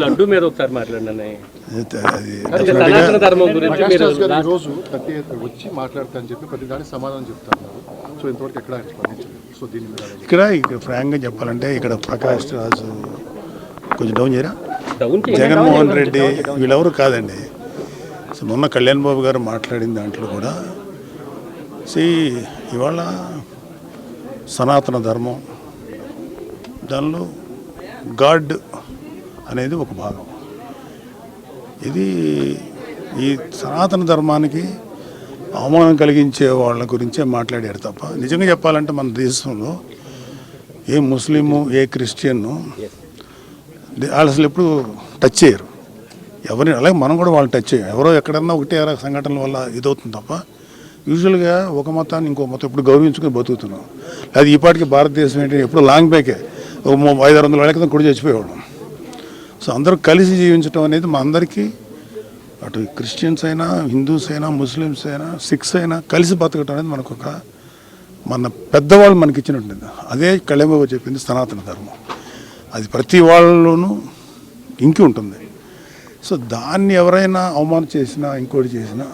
లడ్డు మీద ఒకసారి మాట్లాడండి. రోజు ప్రతి వచ్చి మాట్లాడతా అని చెప్పి ప్రతి దానికి సమాధానం చెప్తారు. సో ఇంతవరకు ఎక్కడ సో దీని మీద ఇక్కడ ఫ్రాంక్గా చెప్పాలంటే ఇక్కడ ప్రకాష్ రాజు కొంచెం డౌన్ చేయరా, జగన్మోహన్ రెడ్డి వీళ్ళెవరు కాదండి. సో మొన్న కళ్యాణ్ బాబు గారు మాట్లాడిన దాంట్లో కూడా ఇవాళ సనాతన ధర్మం దానిలో గాడ్ అనేది ఒక భాగం. ఇది ఈ సనాతన ధర్మానికి అవమానం కలిగించే వాళ్ళ గురించే మాట్లాడారు తప్ప నిజంగా చెప్పాలంటే మన దేశంలో ఏ ముస్లిము ఏ క్రిస్టియన్ను వాళ్ళు అసలు ఎప్పుడు టచ్ చేయరు ఎవరిని. అలాగే మనం కూడా వాళ్ళు టచ్ చేయం. ఎవరో ఎక్కడన్నా ఒకటే సంఘటనల వల్ల ఇదవుతుంది తప్ప యూజువల్గా ఒక మతాన్ని ఇంకో మతం ఇప్పుడు గౌరవించుకొని బతుకుతున్నాం. అది ఈ పాటికి భారతదేశం ఏంటి ఎప్పుడు లాంగ్ బ్యాకే ఒక 500-600 ఏళ్ళ క్రితం కూడా చచ్చిపోయేవాడు. సో అందరూ కలిసి జీవించడం అనేది మా అందరికీ, అటు క్రిస్టియన్స్ అయినా హిందూస్ అయినా ముస్లిమ్స్ అయినా సిఖ్స్ అయినా కలిసి బతకడం అనేది మనకు మన పెద్దవాళ్ళు మనకి ఇచ్చినట్టుంది. అదే కళ్యాణ్ బాబు చెప్పింది సనాతన ధర్మం. అది ప్రతి వాళ్ళలోనూ ఇంకి ఉంటుంది. సో దాన్ని ఎవరైనా అవమానం చేసినా ఇంకోటి చేసినా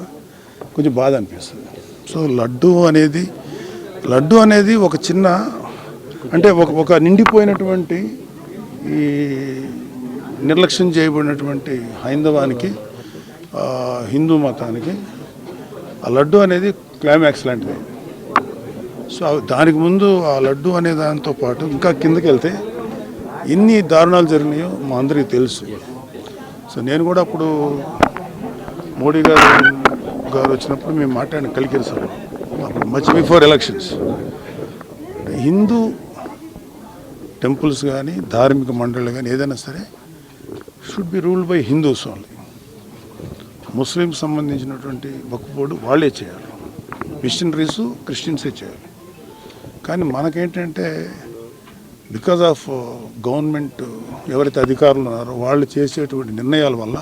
కొంచెం బాధ అనిపిస్తుంది. సో లడ్డు అనేది ఒక చిన్న అంటే ఒక నిండిపోయినటువంటి ఈ నిర్లక్ష్యం చేయబడినటువంటి హైందవానికి హిందూ మతానికి ఆ లడ్డు అనేది క్లైమాక్స్ లాంటిది. సో దానికి ముందు ఆ లడ్డు అనే దాంతో పాటు ఇంకా కిందకి వెళ్తే ఎన్ని దారుణాలు జరిగినాయో మా అందరికీ తెలుసు. సో నేను కూడా అప్పుడు మోడీ గారు వచ్చినప్పుడు మేము మాట్లాడిన కలికిరి సభ అప్పుడు much before elections Hindu temples కానీ ధార్మిక మండళ్ళు కానీ ఏదైనా సరే should be ruled by Hindus only. Muslims సంబంధించినటువంటి వక్ఫ్ వాళ్ళే చేయాలి, మిషనరీస్ క్రిస్టియన్సే చేయాలి. కానీ మనకేంటంటే బికాజ్ ఆఫ్ గవర్నమెంట్ ఎవరైతే అధికారులు ఉన్నారో వాళ్ళు చేసేటువంటి నిర్ణయాల వల్ల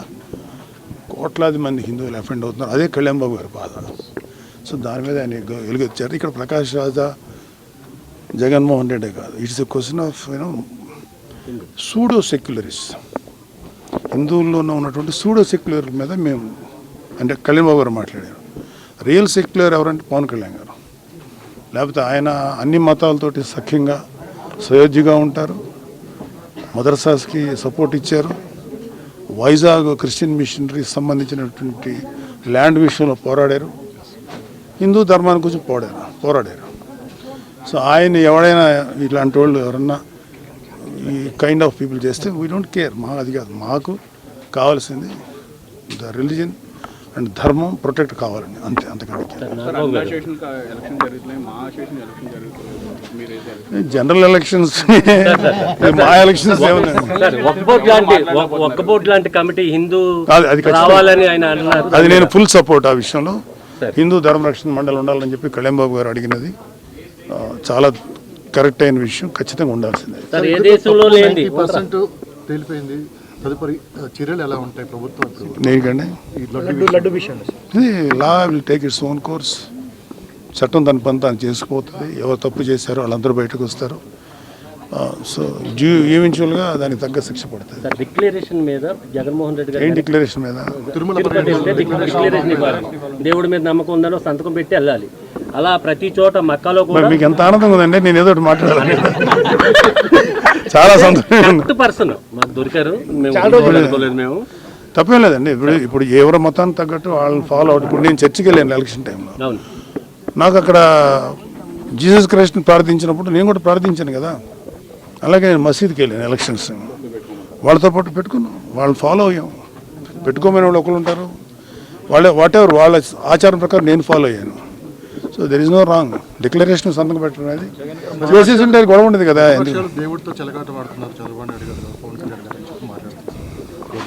కోట్లాది మంది హిందువులు అఫెండ్ అవుతున్నారు. అదే కళ్యాణ్ బాబు గారి బాధ. సో దాని మీద ఆయన వెలుగొచ్చారు. ఇక్కడ ప్రకాష్ రాజా జగన్మోహన్ రెడ్డి కాదు, it's a question of pseudo secularist. హిందువుల్లోనే ఉన్నటువంటి సూడో సెక్యులర్ మీద మేము అంటే కళ్యాణ్ బాబు గారు మాట్లాడారు. రియల్ సెక్యులర్ ఎవరంటే పవన్ కళ్యాణ్ గారు. లేకపోతే ఆయన అన్ని మతాలతోటి సఖ్యంగా సయోధ్యగా ఉంటారు. మదర్సాస్కి సపోర్ట్ ఇచ్చారు. వైజాగ్ క్రిస్టియన్ మిషనరీకి సంబంధించినటువంటి ల్యాండ్ విషయంలో పోరాడారు. హిందూ ధర్మాన్ని గురించి పోరాడారు. సో ఆయన ఎవడైనా ఇలాంటి వాళ్ళు ఎవరన్నా ఈ కైండ్ ఆఫ్ పీపుల్ చేస్తే వీ డోంట్ కేర్. అది కాదు మాకు కావాల్సింది ద రిలీజన్ అండ్ ధర్మం ప్రొటెక్ట్ కావాలండి, అంతే. అంతకంటే జనరల్ ఎలక్షన్స్ మా ఎలక్షన్స్ అది నేను ఫుల్ సపోర్ట్ ఆ విషయంలో. హిందూ ధర్మ రక్షణ మండలి ఉండాలని చెప్పి కళ్యాణ్ బాబు గారు అడిగినది చాలా కరెక్ట్ అయిన విషయం, ఖచ్చితంగా ఉండాల్సిందే. తేలిపోయింది. తదుపరి చర్యలు ఎలా ఉంటాయి ప్రభుత్వం? Law will take its own course. చట్టం దాని పని తాను చేసుకుపోతుంది. ఎవరు తప్పు చేశారో వాళ్ళందరూ బయటకు వస్తారు. సో ఈవెన్చువల్గా దానికి తగ్గ శిక్ష పడుతుంది. డిక్లరేషన్ మీద జగన్మోహన్ రెడ్డి గారు ఏం డిక్లరేషన్ మీద? దేవుడి మీద నమ్మకం ఉందని సంతకం పెట్టి వెళ్ళాలి. అలా ప్రతి చోట మక్కాలో కూడా మీకు ఎంత ఆనందంగా ఉందండి. నేను ఏదో ఒకటి మాట్లాడాలి. చాలా సంతోషం. పర్సన్ మాకు దొరికారు, మేము తప్పేం లేదండి. ఇప్పుడు ఎవరి మతానికి తగ్గట్టు వాళ్ళని ఫాలో అవుట్. ఇప్పుడు నేను చర్చికి వెళ్ళాను ఎలక్షన్ టైంలో. నాకు అక్కడ జీసస్ క్రైస్ట్ని ప్రార్థించినప్పుడు నేను కూడా ప్రార్థించాను కదా. అలాగే నేను మసీద్కి వెళ్ళాను ఎలక్షన్స్. వాళ్ళతో పాటు పెట్టుకున్నాం, వాళ్ళని ఫాలో అయ్యాం. పెట్టుకోమని వాళ్ళు ఒకరు ఉంటారు, వాట్ ఎవర్ వాళ్ళ ఆచారం ప్రకారం నేను ఫాలో అయ్యాను. So there is no wrong. Declaration సంతకం పెట్టడం అనేది చేసేసి ఉంటే గొడవ ఉండదు కదా. దేవుడితో చెలగాట వాడుతున్నారు చంద్రబాబు నాయుడు గారు, పవన్ కళ్యాణ్ గారు మాట్లాడుతున్నారు.